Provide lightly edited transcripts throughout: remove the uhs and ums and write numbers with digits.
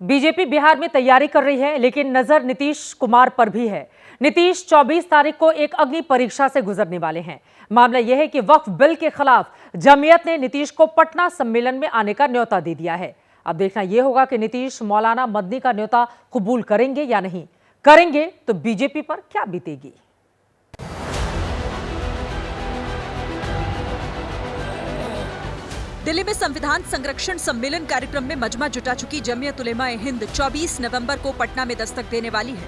BJP Bihar में तैयारी कर रही है, लेकिन नजर नीतीश कुमार पर भी है। नीतीश 24 तारीख को एक अग्नि परीक्षा से गुजरने वाले हैं। मामला यह है कि वक्फ बिल के खिलाफ जमीयत ने नीतीश को पटना सम्मेलन में आने का न्योता दे दिया है। अब देखना यह होगा कि नीतीश मौलाना मदनी का न्योता कबूल करेंगे या नहीं। करेंगे तो बीजेपी पर क्या बीतेगी। दिल्ली में संविधान संरक्षण सम्मेलन कार्यक्रम में मजमा जुटा चुकी जमीयत उलेमा-ए-हिंद 24 नवंबर को पटना में दस्तक देने वाली है।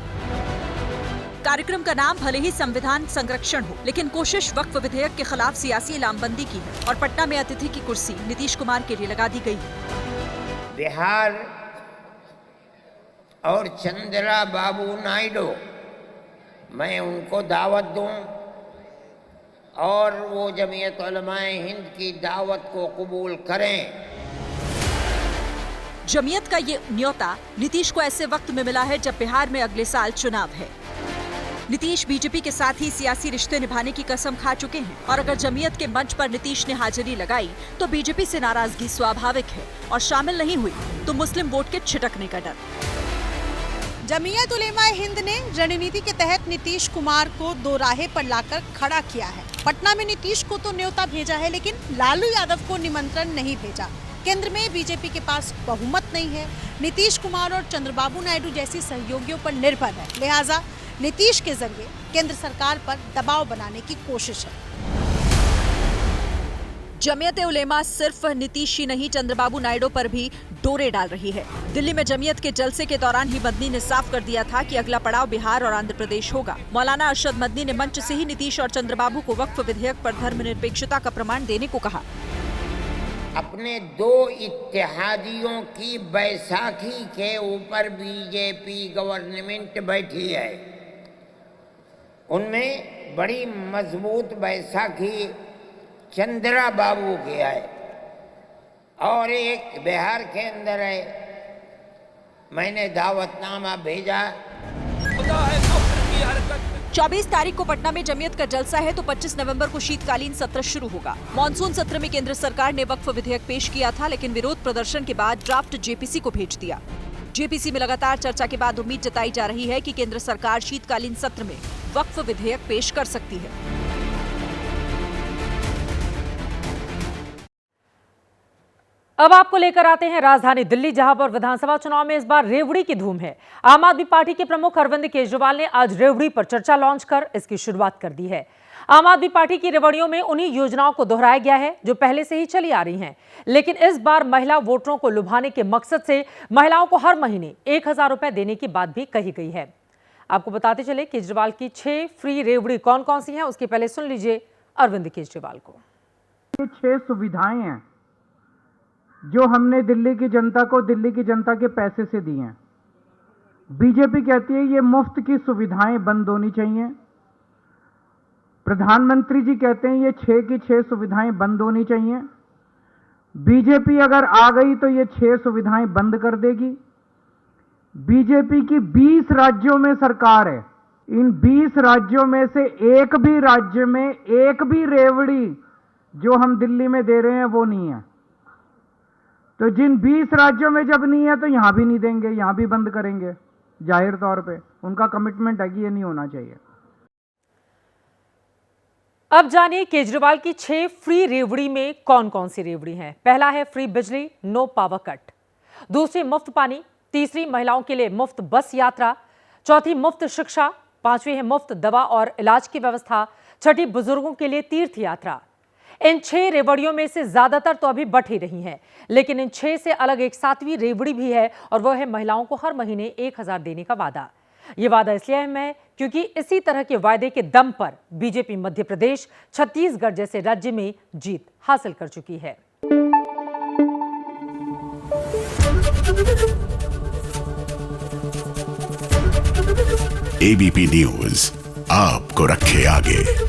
कार्यक्रम का नाम भले ही संविधान संरक्षण हो, लेकिन कोशिश वक्फ विधेयक के खिलाफ सियासी लामबंदी की है और पटना में अतिथि की कुर्सी नीतीश कुमार के लिए लगा दी गई है। बिहार और चंद्रबाबू नायडू, मैं उनको दावत दूं और वो जमीयत उलेमा-ए-हिंद की दावत को कबूल करें। जमीयत का ये न्योता नीतीश को ऐसे वक्त में मिला है जब बिहार में अगले साल चुनाव है। नीतीश बीजेपी के साथ ही सियासी रिश्ते निभाने की कसम खा चुके हैं और अगर जमीयत के मंच पर नीतीश ने हाजिरी लगाई तो बीजेपी से नाराजगी स्वाभाविक है और शामिल नहीं हुई तो मुस्लिम वोट के छिटकने का डर। जमीयत उलेमा-ए-हिंद ने रणनीति के तहत नीतीश कुमार को दो राहे पर लाकर खड़ा किया है। पटना में नीतीश को तो न्योता भेजा है, लेकिन लालू यादव को निमंत्रण नहीं भेजा। केंद्र में बीजेपी के पास बहुमत नहीं है। नीतीश कुमार और चंद्रबाबू नायडू जैसी सहयोगियों पर निर्भर है, लिहाजा नीतीश के जरिए केंद्र सरकार पर दबाव बनाने की कोशिश है। जमीयत उलेमा सिर्फ नीतीश ही नहीं चंद्रबाबू नायडू पर भी डोरे डाल रही है। दिल्ली में जमीयत के जलसे के दौरान ही मदनी ने साफ कर दिया था कि अगला पड़ाव बिहार और आंध्र प्रदेश होगा। मौलाना अरशद मदनी ने मंच से ही नीतीश और चंद्रबाबू को वक्फ विधेयक पर धर्मनिरपेक्षता का प्रमाण देने को कहा। अपने दो इत्तेहादियों की बैसाखी के ऊपर बीजेपी गवर्नमेंट बैठी है, उनमें बड़ी मजबूत बैसाखी चंद्रबाबू की है और एक बिहार के अंदर है। मैंने दावतनामा भेजा। 24 तारीख को पटना में जमीयत का जलसा है तो 25 नवंबर को शीतकालीन सत्र शुरू होगा। मॉनसून सत्र में केंद्र सरकार ने वक्फ विधेयक पेश किया था, लेकिन विरोध प्रदर्शन के बाद ड्राफ्ट जेपीसी को भेज दिया। जेपीसी में लगातार चर्चा के बाद उम्मीद जताई जा रही है कि केंद्र सरकार शीतकालीन सत्र में वक्फ विधेयक पेश कर सकती है। अब आपको लेकर आते हैं राजधानी दिल्ली, जहां पर विधानसभा चुनाव में इस बार रेवड़ी की धूम है। आम आदमी पार्टी के प्रमुख अरविंद केजरीवाल ने आज रेवड़ी पर चर्चा लॉन्च कर इसकी शुरुआत कर दी है। आम आदमी पार्टी की रेवड़ियों में उन्हीं योजनाओं को दोहराया गया है जो पहले से ही चली आ रही हैं, लेकिन इस बार महिला वोटरों को लुभाने के मकसद से महिलाओं को हर महीने 1000 रुपए देने की बात भी कही गई है। आपको बताते चले केजरीवाल की 6 फ्री रेवड़ी कौन कौन सी हैं, उसके पहले सुन लीजिए अरविंद केजरीवाल को। ये 6 सुविधाएं हैं जो हमने दिल्ली की जनता को दिल्ली की जनता के पैसे से दी हैं। बीजेपी कहती है ये मुफ्त की सुविधाएं बंद होनी चाहिए। प्रधानमंत्री जी कहते हैं ये 6 की 6 सुविधाएं बंद होनी चाहिए। बीजेपी अगर आ गई तो ये 6 सुविधाएं बंद कर देगी। बीजेपी की 20 राज्यों में सरकार है। इन 20 राज्यों में से एक भी राज्य में एक भी रेवड़ी जो हम दिल्ली में दे रहे हैं वो नहीं है। तो जिन 20 राज्यों में जब नहीं है तो यहां भी नहीं देंगे, यहां भी बंद करेंगे। जाहिर तौर पे उनका कमिटमेंट है कि ये नहीं होना चाहिए। अब जानिए केजरीवाल की 6 फ्री रेवड़ी में कौन कौन सी रेवड़ी हैं। पहला है फ्री बिजली, नो पावर कट। दूसरी मुफ्त पानी। तीसरी महिलाओं के लिए मुफ्त बस यात्रा। चौथी मुफ्त शिक्षा। पांचवी है मुफ्त दवा और इलाज की व्यवस्था। छठी बुजुर्गों के लिए तीर्थ यात्रा। इन 6 रेवड़ियों में से ज्यादातर तो अभी बट ही रही हैं, लेकिन इन 6 से अलग एक 7वीं रेवड़ी भी है और वह है महिलाओं को हर महीने 1000 देने का वादा। यह वादा इसलिए अहम है क्योंकि इसी तरह के वायदे के दम पर बीजेपी मध्य प्रदेश, छत्तीसगढ़ जैसे राज्य में जीत हासिल कर चुकी है। एबीपी न्यूज आपको रखे आगे।